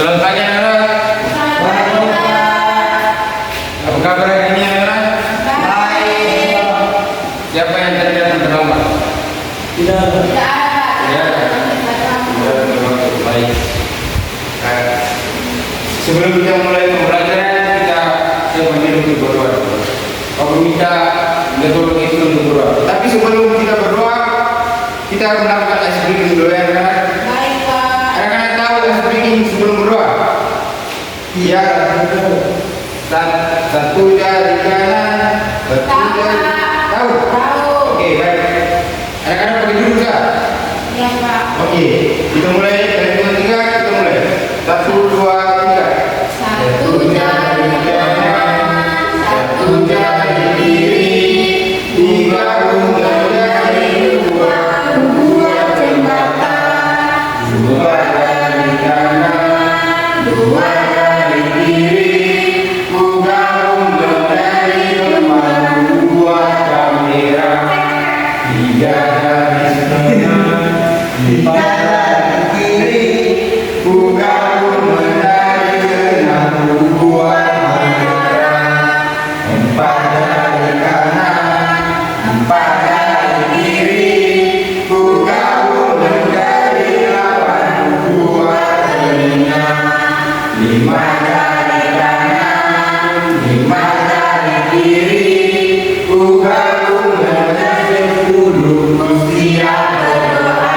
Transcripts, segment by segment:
Selamat pagi anak-anak. Apa kabar hari ini anak-anak? Baik. Siapa yang tadi datang terlambat? Tidak. Ya. Baik. Sebelum kita mulai pembelajaran, saya meminta untuk berdoa. Aku minta tolong itu untuk berdoa. Tapi sebelum kita berdoa, kita akan melakukan ice breaking dulu ya anak-anak. Baik, Pak. Anak-anak tahu ice breaking sebelum berdoa? Iya. Satu jari kanan, satu jari. Tahu? Tahu. Oke, baik. Anak-anak pakai dulu kah? Ya, Pak. Oke, kita mulai dari hitungan 3, kita mulai. 1, 2, 3. Satu jari kanan, satu jari kiri, Tiga jari dua, dua jembatan, dua jari kanan, dua jari kiri. Gabung dari depan, dua kamera. Tiga jari tengah, empat jari kiri. Gabung dari kanan, dua kamera. Empat jari kanan, empat jari kiri. Gabung dari lawan, dua telinga. Lima jari kanan, lima jari kiri. Gabung dari 10, siap berdoa.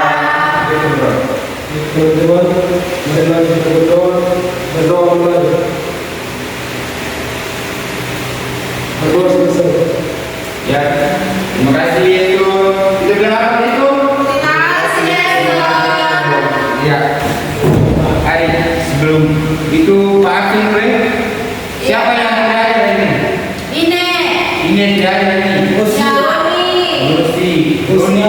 Ya, terima kasih itu. Kita bilang apa itu? Terima kasih, Yesus. Ya. Hari sebelum itu Pak Akin boleh? Siapa yang ada hari ini? Ini dia hari ini. Gusti, Doni.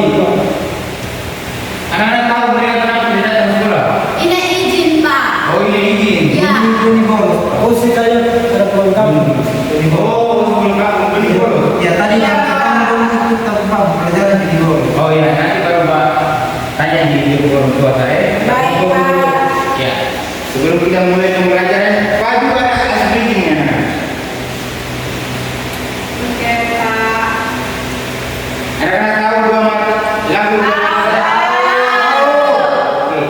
Anak-anak tahu mereka kenapa tidak datang sekolah? Ini izin, Pak. Oh ini izin. Ya. Oh sebelum kamu beli bolos. Ya tadi yang pertama itu tahu pelajaran di bawah. Oh ya nanti baru Pak tanya di orang tua saya. Baik, Pak. Ya. Sebelum kita mulai pembelajaran, Pak juga ada ice breaking ya. Oke, Pak. Anak-anak tahu dua lagu. Oke.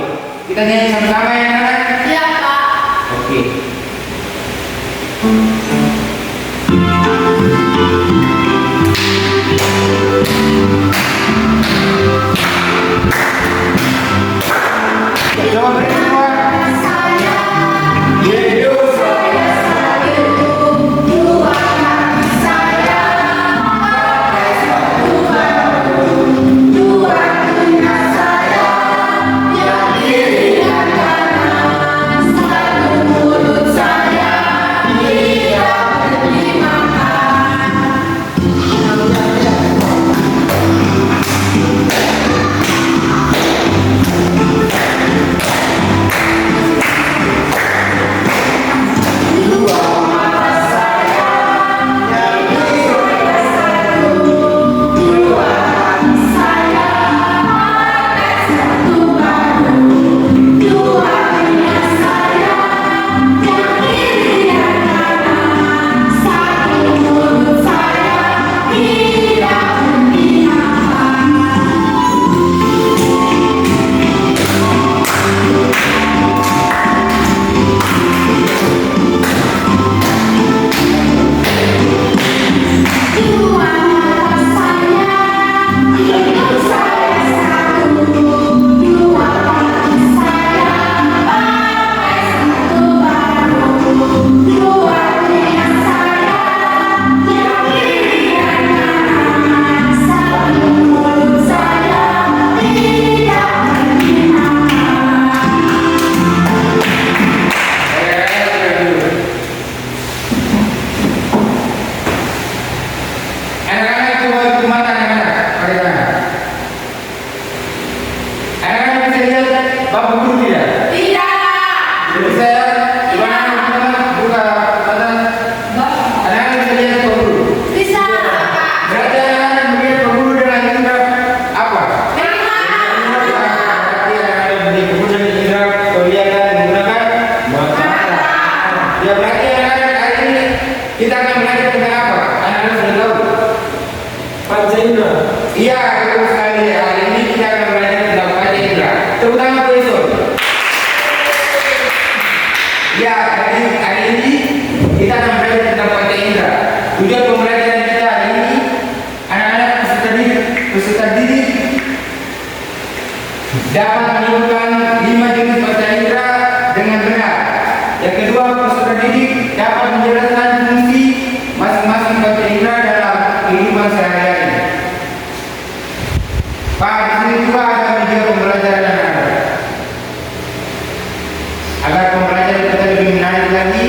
Kita nyanyi sama-sama ya anak-anak. Ya, Pak. Oke. Coba beri semua. Hidup betul. Ya, hari ini kita akan belajar tentang panca indera. Tujuan pembelajaran kita hari ini, anak-anak peserta didik dapat menyebutkan 5 jenis panca indera dengan benar. Yang kedua, peserta didik dapat menjelaskan fungsi masing-masing panca indera dalam kehidupan sehari-hari. Pak, di sini juga ada media pembelajaran anak-anak. Agar pembelajaran kita lebih menarik lagi,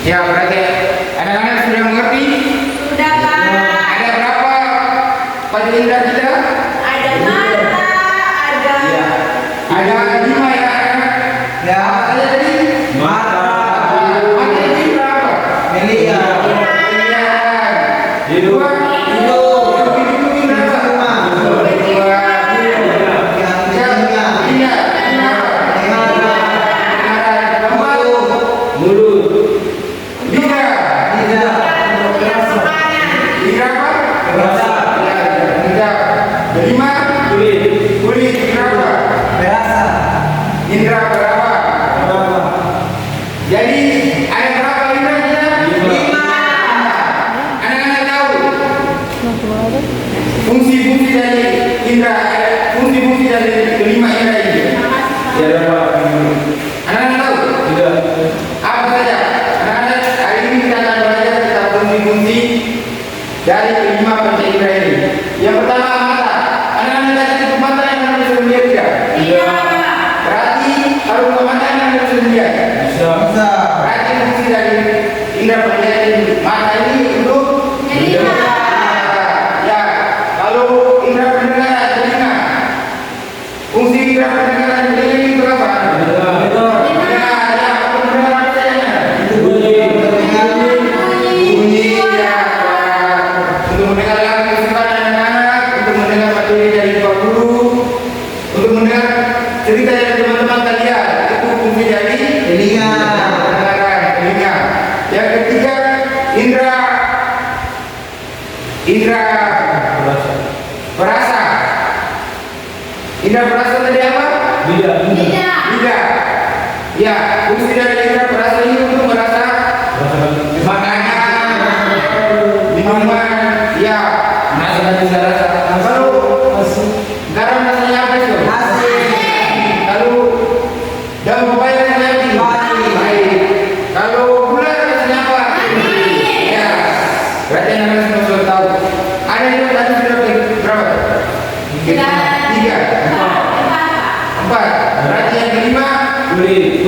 ya berarti anak-anak sudah mengerti? Sudah, Pak. Ada berapa panca indera kita? Ada mata, ada Ada 5 ya anak-anak. Ya. Apa saja tadi? Mata, Mata itu berapa? melihat, Kedua, hidup itu berapa? Kedua, mulut. Lidah. Lidah apa? Lidah. Kelima, kulit. Kulit berapa? Indra berapa? Jadi ada berapa indra kita? 5. Anak-anak tahu fungsi-fungsi dari indra, fungsi-fungsi dari kelima indra ini. Anak-anak tahu? Apa saja? Anak-anak, hari ini kita akan belajar tentang fungsi-fungsi dari kelima panca indra ini. Yang pertama, mata. Anak-anak tadi tutup mata yang harus bisa melihat tidak? Berarti kalau buka mata yang harus bisa melihat. Berarti fungsi dari indra penglihatan mata ini untuk melihat. Ya, kalau indra pendengaran telinga, fungsi indra pendengaran telinga ini untuk apa? Mendengar, ya, mendengar apa saja? Bunyi, ya, untuk mendengar lagu kesukaan anak-anak, untuk mendengar materi dari Pak Guru, untuk mendengar cerita dari teman-teman kalian, itu fungsi dari telinga. telinga. Yang ketiga, indra perasa. Indra perasa tadi apa? Lidah. Ya, fungsi dari indra perasa ini untuk merasa makanan, minuman, ya, nasi rasa. Kalau garam rasanya apa itu? Kalau daun pepaya rasanya apa? Baik. Kalau gula rasanya apa? Ya, berarti anak-anak semua sudah tahu. Ada yang tadi sudah berapa? 3, 4. Berarti yang kelima kulit.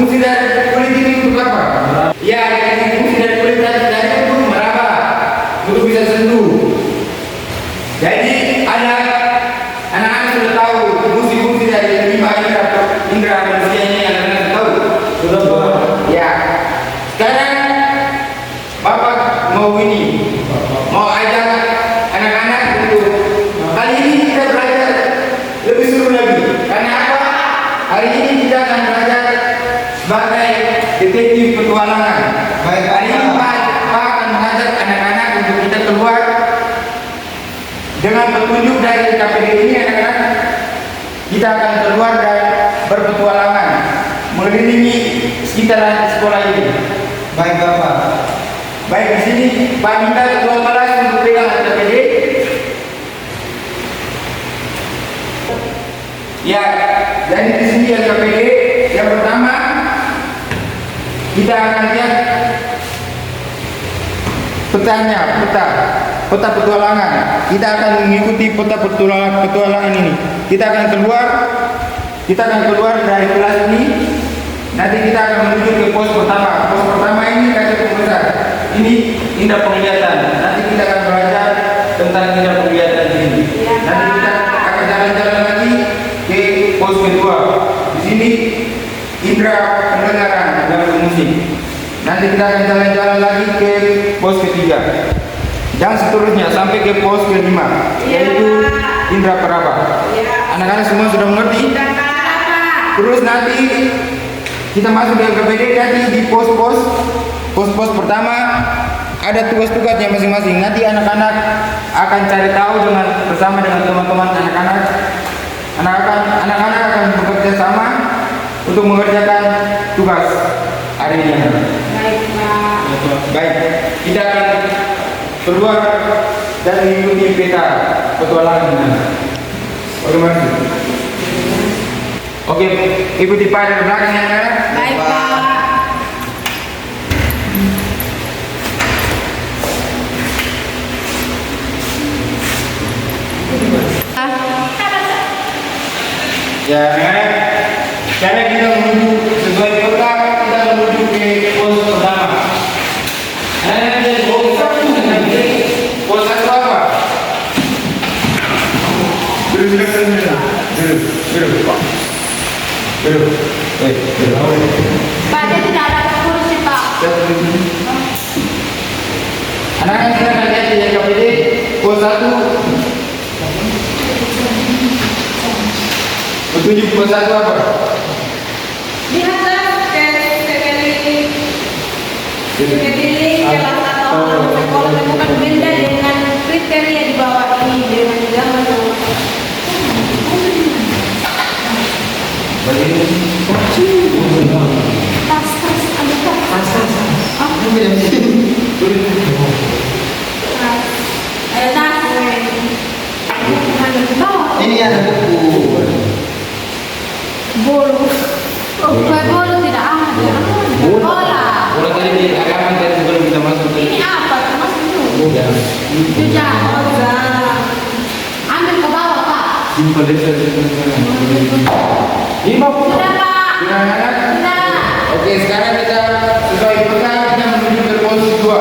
Fungsi dari kulit ini untuk apa? Ya, fungsi dari kulit tadi untuk meraba, untuk bisa sentuh. Jadi ada anak-anak sudah tahu fungsi-fungsi dari indra manusia ini, anak-anak sudah tahu. Sudah Pak. Ya. Sekarang Bapak mau ajak anak-anak untuk kali ini kita belajar lebih seru lagi. Karena apa? Hari ini kita akan belajar sebagai detektif petualangan. Baik, Hari ini Pak akan mengajak anak-anak untuk kita keluar dengan petunjuk dari KPD ini. Anak-anak kita akan keluar dan berpetualangan mengelilingi sekitaran sekolah ini. Baik Bapak. Baik, di sini Pak minta ketua kelas untuk pegang KPD. Ya, jadi di sini KPD yang pertama kita akan lihat peta petualangan. Kita akan mengikuti peta petualangan ini. Kita akan keluar dari kelas ini. Nanti kita akan menuju ke pos pertama. Pos pertama ini kasih pembesar. Ini indera penglihatan. Nanti kita akan belajar tentang indera penglihatan ini. Nanti kita akan jalan-jalan lagi ke pos kedua. Di sini indera pendengaran dan musik. Nanti kita akan jalan-jalan lagi ke pos ketiga. Dan seterusnya sampai ke pos kelima, yaitu indera peraba. Anak-anak semua sudah mengerti? Terus nanti kita masuk ke KPD. Nanti di pos-pos pertama ada tugas-tugasnya masing-masing. Nanti anak-anak akan cari tahu bersama dengan teman-teman anak-anak. Anak-anak akan bekerja sama untuk mengerjakan tugas hari ini. Baik, kita akan keluar dan mengikuti peta petualangan. Bagaimana? Oke, ikuti Pak dari belakang ya. Baik, Pak. Ya, karena kita menuju sesuai peta, kita menuju ke pos pertama. Pos satu apa? Duduk. Pak, dia tidak ada kursi, Pak. Anak-anak kita akan lihat di KPD pos 1. Petunjuk pos 1 apa? Lihatlah sekeliling kelas atau sekolah menemukan benda dengan kriteria di bawah ini dengan gambar. Tas ada tas. Ada tas. Ini ada buku. Bolu. Bolu tidak ada. Bola tadi di halaman tadi sebelum kita masuk. Ini apa? Termasuk itu. Juga. Ambil ke bawah, Pak. Simple desa. Ini Pak. Sudah, Pak. Sudah, anak? Sudah. Oke, sekarang kita sesuai peta, kita menuju ke pos 2.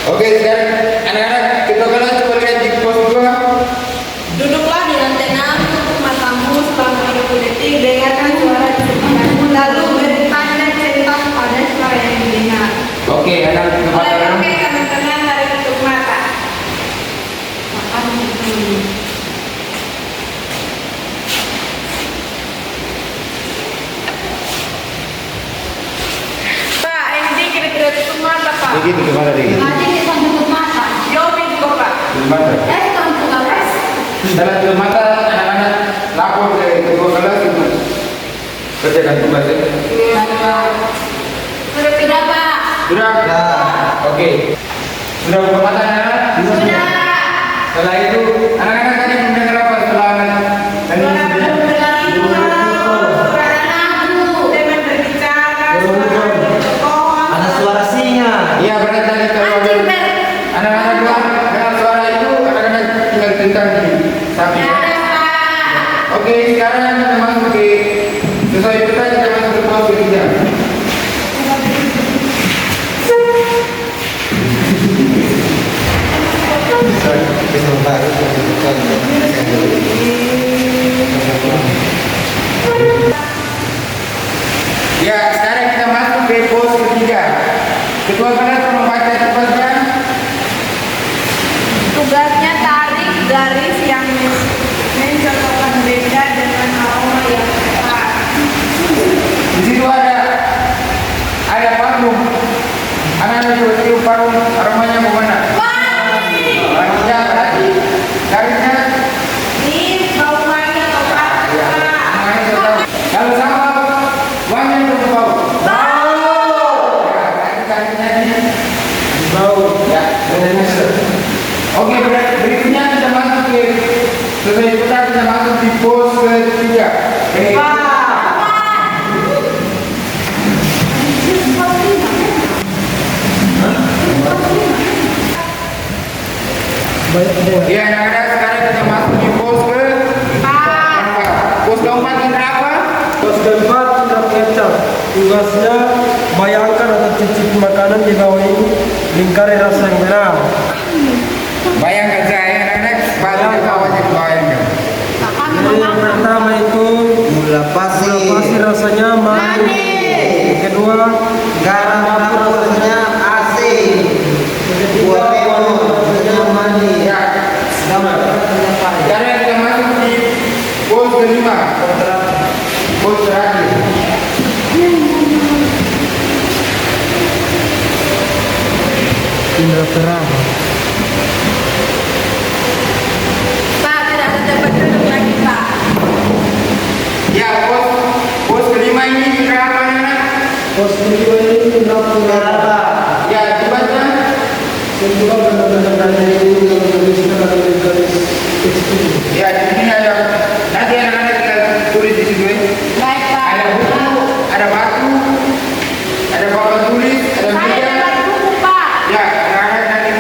Oke, sekarang anak-anak kita kelas coba lihat di pos 2. Duduklah di lantai 6, tutup matamu selama 30 detik, dengarkan suara di sekitarmu, lalu beri tanda centang pada suara yang didengar. Oke, anak kita Mulai pakai. pakai tangan dari tutup mata. Makan dulu. Pak, ini kira-kira tutup mata, Pak. Begitu gimana Rigi? Tadi kita tutup mata. Jawabin juga, Pak. Gimana? Kamu tutup mata. Dalam tutup mata, anak-anak lapor ke ketua kelas untuk kerjakan tugas ya. Sudah tidak, Pak? Sudah? Oke. Sudah buka mata anak-anak? Sudah. Setelah itu, anak-anak tadi mendengar apa setelah anak dan Suara bergerak itu, suara lagu, teman berbicara, suara pohon. Ada suara singa. iya berarti tadi kalau Anjing Ketua kelas membaca tugasnya. Tugasnya tarik garis yang mencocokkan benda dengan aroma yang tepat. Di situ ada parfum. Anak-anak coba tiup parfum, aromanya bagaimana? Aromanya berarti garisnya. Ini bau wangi atau apa? Kalau sama wangi atau bau? Ya, garisnya ini bau. Ya, oke, berikutnya kita masuk ke selesai kita masuk di pos ketiga. Ya, anak-anak sekarang kita masuk di pos pos keempat kita apa? Pos keempat indra pengecat. Tugasnya bayangkan atau cicip makanan di bawah ini, lingkari rasa yang benar. Bayangkan saya anak-anak balik ke bawah jadi bayangkan. Jadi yang pertama itu Gula pasir. rasanya manis. Yang kedua Garam rasanya asin. Buah lemon rasanya manis. Ya, sekarang kita masuk di pos kelima. Pos terakhir. indra terang. Pak, tidak ada tempat duduk lagi, Pak. Ya, pos kelima ini kita apa anak-anak? Pos kedua ini indra pengecat. Ya, tugasnya. Kedua benar-benar ini yang menuliskan atau garis kecil. Ya, di sini ada nanti anak-anak kita tulis di situ ya. Baik, Pak. Ada buku, ada batu, ada papan tulis, ada Saya meja. dapat buku, Pak. Ya, anak-anak nanti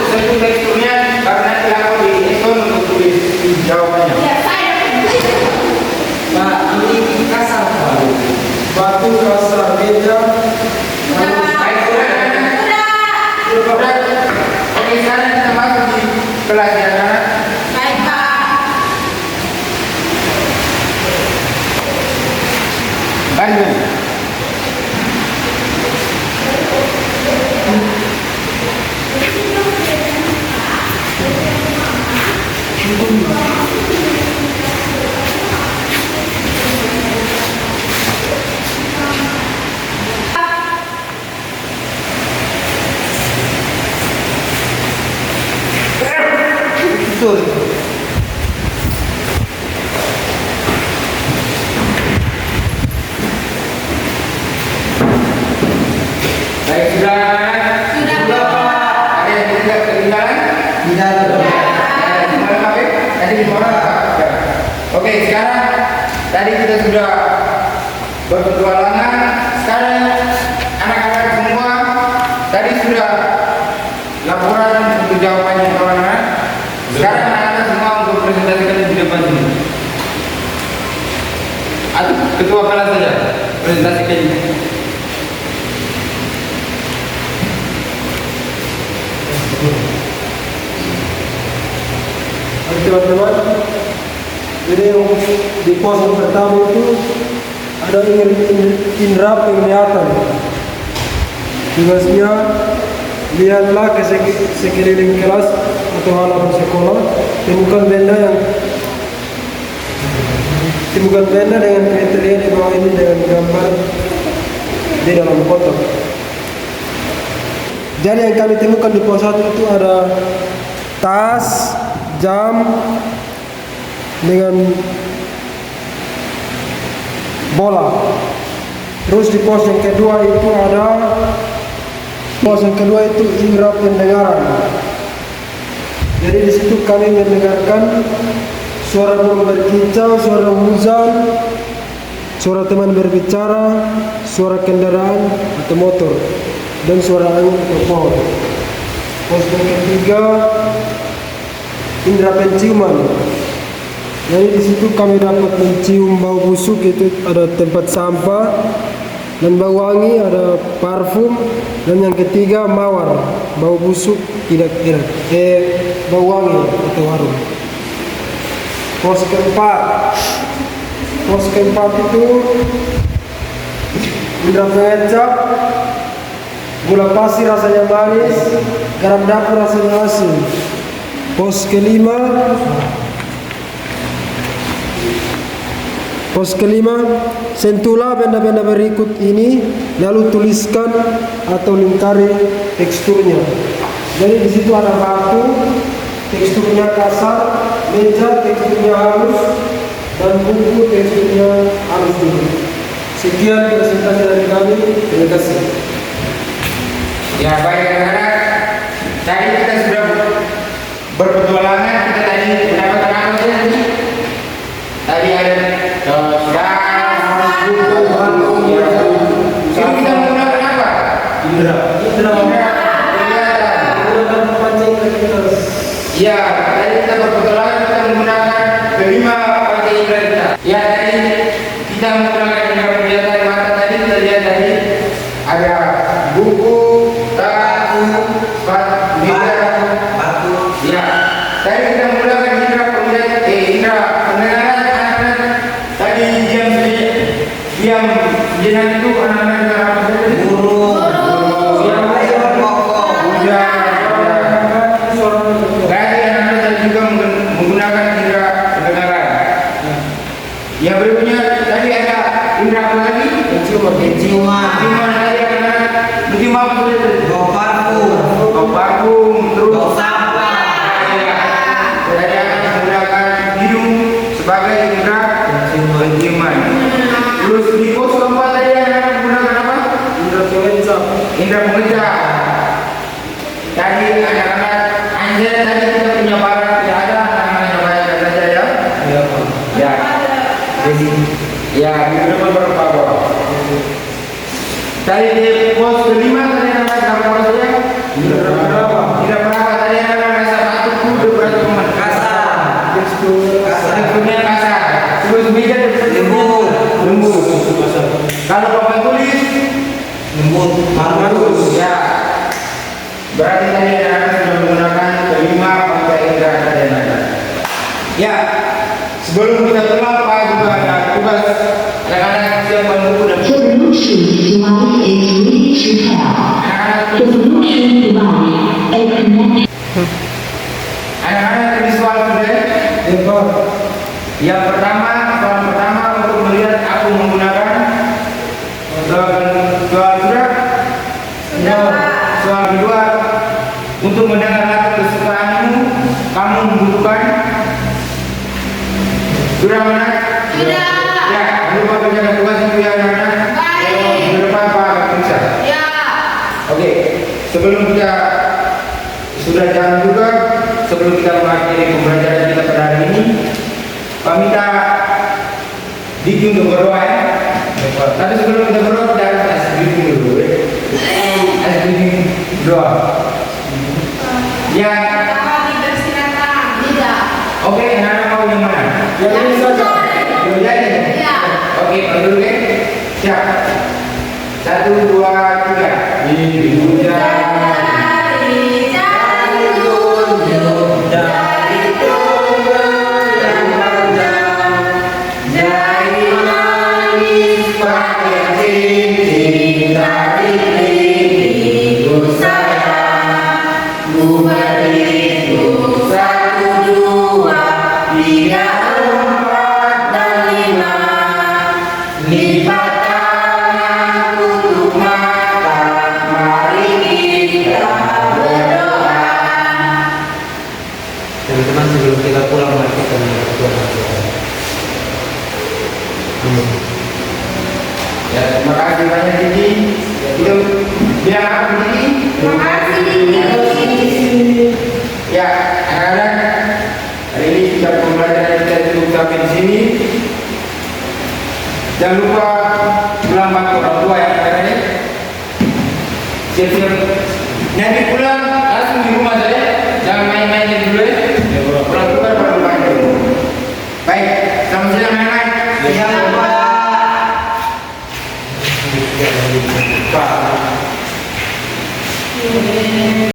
sentuh teksturnya baru nanti aku di Excel untuk tulis jawabannya. Ya, saya dapat buku. Pak, ini kasar Pak. Batu kasar meja. Sudah, Pak. Baik, sudah anak-anak. Sudah. Oke, sekarang kita masuk di kelas ya anak-anak. Baik, Pak. Bantu. Betul. Baik, sudah anak-anak. Sudah, Pak. Ada yang tidak ketinggalan? Tidak ada. Gimana Pak? Tadi gimana? Oke, sekarang tadi kita sudah berpetualangan. Sekarang anak-anak semua tadi sudah laporan untuk jawabannya kawan-kawan. Sekarang anak-anak semua untuk presentasikan di depan sini. Atau ketua kelas saja presentasikan. Oke, teman-teman, jadi yang di pos yang pertama itu ada indra penglihatan. Tugasnya lihatlah ke sekeliling kelas atau halaman sekolah, temukan benda dengan kriteria di bawah ini dengan gambar di dalam kotak. Jadi yang kami temukan di pos 1 itu ada tas, jam dengan bola. Terus di pos yang kedua itu indra pendengaran. Jadi di situ kami mendengarkan suara burung berkicau, suara hujan, suara teman berbicara, suara kendaraan atau motor, dan suara angin atau pohon. Pos yang ketiga indra penciuman. Jadi di situ kami dapat mencium bau busuk, itu ada tempat sampah, dan bau wangi ada parfum, dan yang ketiga mawar, bau busuk tidak enak, bau wangi atau harum. Pos keempat itu indra pengecap, gula pasir rasanya manis, garam dapur rasanya asin. Pos kelima, sentuhlah benda-benda berikut ini, lalu tuliskan atau lingkari teksturnya. Jadi di situ ada batu, teksturnya kasar, meja teksturnya halus, dan buku teksturnya halus juga. Sekian presentasi dari kami. Terima kasih. Ya baik anak-anak, tadi kita sudah berpetualangan. Kita tadi mendapatkan apa saja? Tadi ada ini kita menggunakan apa? Indra. Ya, tadi kita berpetualangan, kita menggunakan kelima panca indera kita. Ya, tadi kita menggunakan indera penglihatan mata. Tadi kita lihat tadi ada buku, batu, Batu. ya. Tadi kita menggunakan indera penglihatan, indera pendengaran anak-anak. Tadi diam jenak itu anak-anak dengan apa saja? Burung. Tadi anak-anak tadi juga menggunakan indera pendengaran. Ya berikutnya tadi ada indera apa lagi? Penciuman. Penciuman tadi anak-anak. Penciuman apa saja? Bau parfum. Bau parfum, terus Bau sampah. tadi anak menggunakan hidung sebagai indera penciuman. Terus di pos keempat tadi anak menggunakan apa? Indra pengecap. Indra pengecap. Tadi anak-anak anjir tadi kita punya barang tidak ada anak-anak yang bayar saja ya. Ya, Pak. Ya. Jadi ya minggu depan baru bawa. Tadi di pos kelima tadi anak-anak apa saja? Tidak berapa tadi anak-anak rasa batuk kudu berapa teman? Kasar. Teksturnya kasar. Terus meja Lembut. lembut. Kalau papan tulis Lembut. halus ya. Berarti tadi anak-anak sudah menggunakan kelima panca indera tadi anak-anak. Ya, sebelum kita pulang Pak juga ada tugas anak-anak siapkan buku dan The Bluetooth device is ready to pair. anak-anak The Bluetooth device is connected. anak-anak tulis soal sudah. Yang pertama, soal pertama untuk melihat aku menggunakan soal sudah. Soal kedua untuk mendengar lagu kesukaanmu, kamu membutuhkan sudah mana? Sudah. Ya, lupa kerjakan tugas itu ya anak-anak. Baik. Minggu depan Pak akan periksa. Ya. Oke, sebelum kita sudah jalan juga, sebelum kita mengakhiri pembelajaran kita pada hari ini, Pak minta Diki untuk berdoa ya. Tapi sebelum kita berdoa kita harus kasih briefing dulu ya. Kasih briefing doa. Ya, Apa dipersilakan? Tidak. oke, anak-anak mau yang mana? Yang ini saja. Yang jadi? Ya. Oke, dulu ya. Siap. 1, 2, 3. Ibu Dari jari tunjuk, dari tunggal yang panjang, dari manis pakai cincin, dari pipiku sayang, ku berhitung 1, 2, 3, 4 dan 5. Lipat tangan tutup mata, mari kita berdoa. Teman-teman, sebelum kita pulang mari kita berdoa. Ya, terima kasih banyak Diki. Itu biar apa Diki? Terima kasih, Diki. Ya, anak-anak, hari ini kita pembelajaran kita cukup sampai di sini. Jangan lupa pulang bantu orang tua ya, anak-anak ya. Siap-siap. Nanti pulang langsung di rumah saja, jangan main-main dulu ya. Pulang juga baru main dulu. Baik, selamat siang anak-anak. Siap, Pak. Pak.